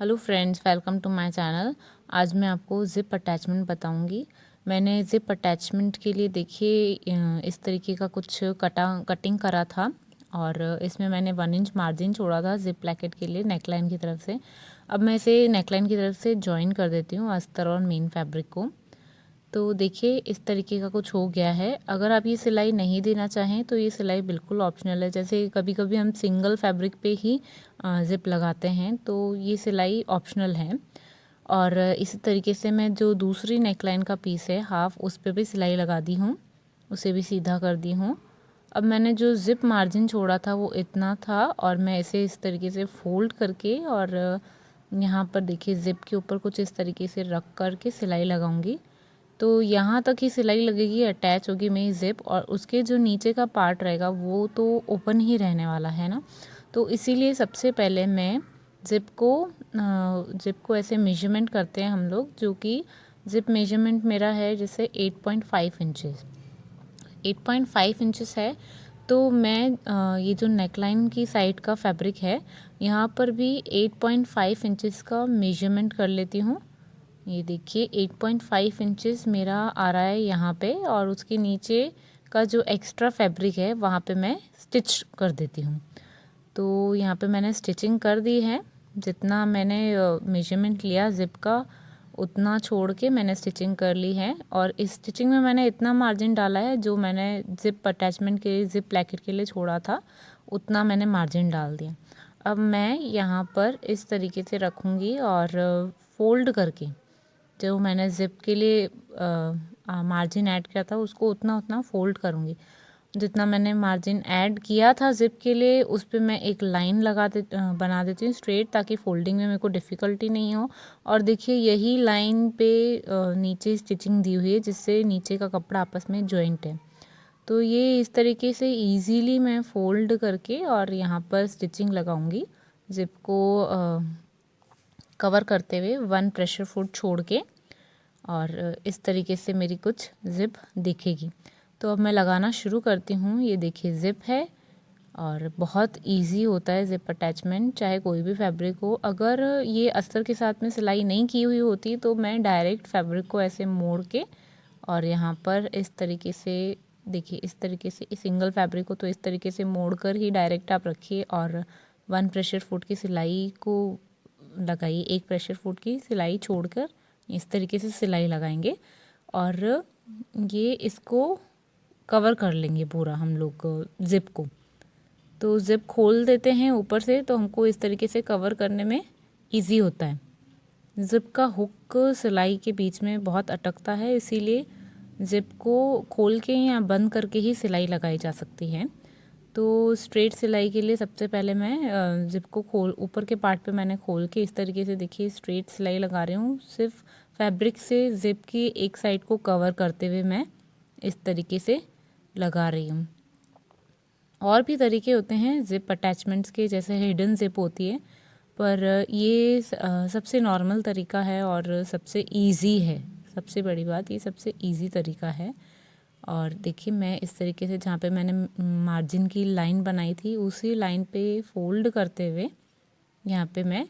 Hello friends, welcome to my channel. आज मैं आपको ज़िप अटैचमेंट बताऊंगी। मैंने ज़िप अटैचमेंट के लिए देखिए इस तरीके का कुछ कटिंग करा था और इसमें मैंने 1 इंच मार्जिन छोड़ा था ज़िप प्लैकेट के लिए नेकलाइन की तरफ से। अब मैं इसे नेकलाइन की तरफ से जॉइन कर देती हूँ अस्तर और मेन फैब्रिक को। तो देखिए इस तरीके का कुछ हो गया है। अगर आप ये सिलाई नहीं देना चाहें तो ये सिलाई बिल्कुल ऑप्शनल है। जैसे कभी कभी हम सिंगल फैब्रिक पे ही ज़िप लगाते हैं, तो ये सिलाई ऑप्शनल है। और इसी तरीके से मैं जो दूसरी नेकलाइन का पीस है हाफ, उस पर भी सिलाई लगा दी हूँ, उसे भी सीधा कर दी हूँ। अब मैंने जो ज़िप मार्जिन छोड़ा था वो इतना था और मैं इसे इस तरीके से फोल्ड करके और यहाँ पर देखिए ज़िप के ऊपर कुछ इस तरीके से रख कर के सिलाई लगाऊंगी। तो यहाँ तक ही सिलाई लगेगी, अटैच होगी मेरी ज़िप, और उसके जो नीचे का पार्ट रहेगा वो तो ओपन ही रहने वाला है ना। तो इसीलिए सबसे पहले मैं ज़िप को ऐसे मेजरमेंट करते हैं हम लोग, जो कि ज़िप मेजरमेंट मेरा है जैसे 8.5 इंचेस 8.5 इंचेस है। तो मैं ये जो नेकलाइन की साइड का फैब्रिक है यहाँ पर भी 8.5 इंचेस का मेजरमेंट कर लेती हूँ। ये देखिए 8.5 इंचेस मेरा आ रहा है यहाँ पे, और उसके नीचे का जो एक्स्ट्रा फैब्रिक है वहाँ पे मैं स्टिच कर देती हूँ। तो यहाँ पे मैंने स्टिचिंग कर दी है। जितना मैंने मेजरमेंट लिया ज़िप का उतना छोड़ के मैंने स्टिचिंग कर ली है, और इस स्टिचिंग में मैंने इतना मार्जिन डाला है जो मैंने ज़िप अटैचमेंट के लिए, ज़िप प्लैकेट के लिए छोड़ा था उतना मैंने मार्जिन डाल दिया। अब मैं यहाँ पर इस तरीके से रखूँगी और फोल्ड करके जो मैंने ज़िप के लिए मार्जिन ऐड किया था उसको उतना उतना फोल्ड करूँगी। जितना मैंने मार्जिन ऐड किया था ज़िप के लिए उस पे मैं एक लाइन बना देती हूँ स्ट्रेट, ताकि फोल्डिंग में मेरे को डिफ़िकल्टी नहीं हो। और देखिए यही लाइन पे नीचे स्टिचिंग दी हुई है जिससे नीचे का कपड़ा आपस में जॉइंट है। तो ये इस तरीके से इजीली मैं फोल्ड करके और यहाँ पर स्टिचिंग लगाऊंगी ज़िप को कवर करते हुए 1 प्रेशर फुट छोड़ के, और इस तरीके से मेरी कुछ ज़िप दिखेगी। तो अब मैं लगाना शुरू करती हूँ। ये देखिए ज़िप है और बहुत इजी होता है ज़िप अटैचमेंट, चाहे कोई भी फैब्रिक हो। अगर ये अस्तर के साथ में सिलाई नहीं की हुई होती तो मैं डायरेक्ट फैब्रिक को ऐसे मोड़ के और यहाँ पर इस तरीके से देखिए, इस तरीके से इस सिंगल फैब्रिक को तो इस तरीके से मोड़ कर ही डायरेक्ट आप रखिए और 1 प्रेशर फुट की सिलाई को लगाइए। 1 प्रेशर फुट की सिलाई छोड़कर इस तरीके से सिलाई लगाएंगे और ये इसको कवर कर लेंगे पूरा हम लोग ज़िप को। तो ज़िप खोल देते हैं ऊपर से, तो हमको इस तरीके से कवर करने में इजी होता है। ज़िप का हुक सिलाई के बीच में बहुत अटकता है, इसीलिए ज़िप को खोल के या बंद करके ही सिलाई लगाई जा सकती है। तो स्ट्रेट सिलाई के लिए सबसे पहले मैं ज़िप को ऊपर के पार्ट पे मैंने खोल के इस तरीके से देखिए स्ट्रेट सिलाई लगा रही हूँ। सिर्फ फैब्रिक से ज़िप की एक साइड को कवर करते हुए मैं इस तरीके से लगा रही हूँ। और भी तरीके होते हैं ज़िप अटैचमेंट्स के, जैसे हिडन ज़िप होती है, पर ये सबसे नॉर्मल तरीका है और सबसे इजी है। सबसे बड़ी बात, ये सबसे इजी तरीका है। और देखिए मैं इस तरीके से जहाँ पे मैंने मार्जिन की लाइन बनाई थी उसी लाइन पे फोल्ड करते हुए यहाँ पे मैं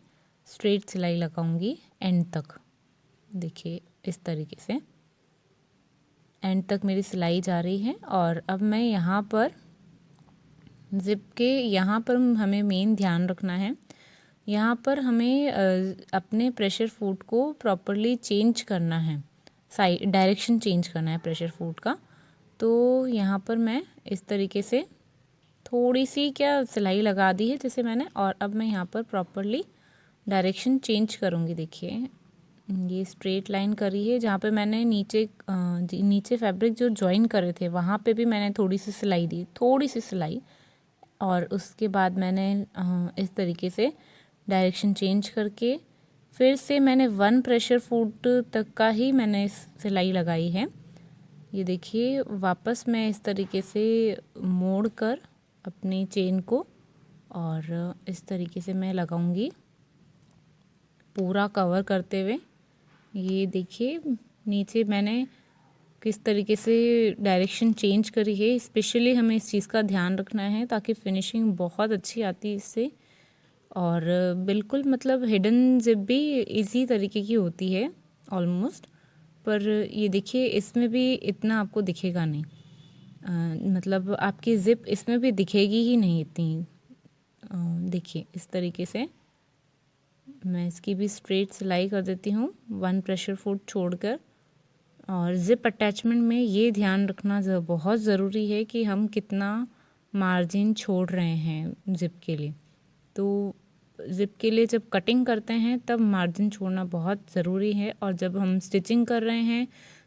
स्ट्रेट सिलाई लगाऊंगी एंड तक। देखिए इस तरीके से एंड तक मेरी सिलाई जा रही है। और अब मैं यहाँ पर ज़िप के यहाँ पर हमें मेन ध्यान रखना है, यहाँ पर हमें अपने प्रेशर फुट को प्रॉपरली चेंज करना है, साइड डायरेक्शन चेंज करना है प्रेशर फुट का। तो यहाँ पर मैं इस तरीके से थोड़ी सी क्या सिलाई लगा दी है जैसे मैंने, और अब मैं यहाँ पर प्रॉपरली डायरेक्शन चेंज करूँगी। देखिए ये स्ट्रेट लाइन करी है, जहाँ पे मैंने नीचे फैब्रिक जो जॉइन करे थे वहाँ पे भी मैंने थोड़ी सी सिलाई दी, थोड़ी सी सिलाई, और उसके बाद मैंने इस तरीके से डायरेक्शन चेंज करके फिर से मैंने 1 प्रेशर फुट तक का ही मैंने सिलाई लगाई है। ये देखिए वापस मैं इस तरीके से मोड़ कर अपनी चेन को और इस तरीके से मैं लगाऊंगी पूरा कवर करते हुए। ये देखिए नीचे मैंने किस तरीके से डायरेक्शन चेंज करी है। स्पेशली हमें इस चीज़ का ध्यान रखना है ताकि फिनिशिंग बहुत अच्छी आती है इससे। और बिल्कुल मतलब हिडन ज़िप भी इसी तरीके की होती है ऑलमोस्ट, पर ये देखिए इसमें भी इतना आपको दिखेगा नहीं, मतलब आपकी ज़िप इसमें भी दिखेगी ही नहीं इतनी। देखिए इस तरीके से मैं इसकी भी स्ट्रेट सिलाई कर देती हूँ 1 प्रेशर फुट छोड़कर। और ज़िप अटैचमेंट में ये ध्यान रखना बहुत ज़रूरी है कि हम कितना मार्जिन छोड़ रहे हैं ज़िप के लिए। तो ज़िप के लिए जब कटिंग करते हैं तब मार्जिन छोड़ना बहुत ज़रूरी है, और जब हम स्टिचिंग कर रहे हैं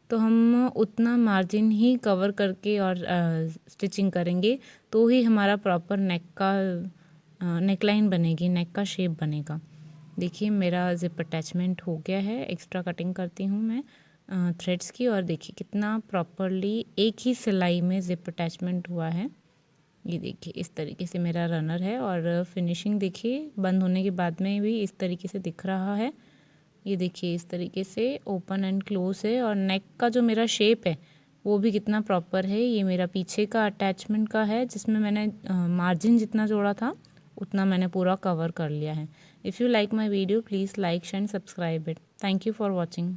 तो हम उतना मार्जिन ही कवर करके और स्टिचिंग करेंगे, तो ही हमारा प्रॉपर नेक का नेकलाइन बनेगी, नेक का शेप बनेगा। देखिए मेरा ज़िप अटैचमेंट हो गया है। एक्स्ट्रा कटिंग करती हूँ मैं थ्रेड्स की, और देखिए कितना प्रॉपरली एक ही सिलाई में ज़िप अटैचमेंट हुआ है। ये देखिए इस तरीके से मेरा रनर है, और फिनिशिंग देखिए बंद होने के बाद में भी इस तरीके से दिख रहा है। ये देखिए इस तरीके से ओपन एंड क्लोज है, और नेक का जो मेरा शेप है वो भी कितना प्रॉपर है। ये मेरा पीछे का अटैचमेंट का है, जिसमें मैंने मार्जिन जितना जोड़ा था उतना मैंने पूरा कवर कर लिया है। If you like my video please like share and subscribe it. Thank you for watching.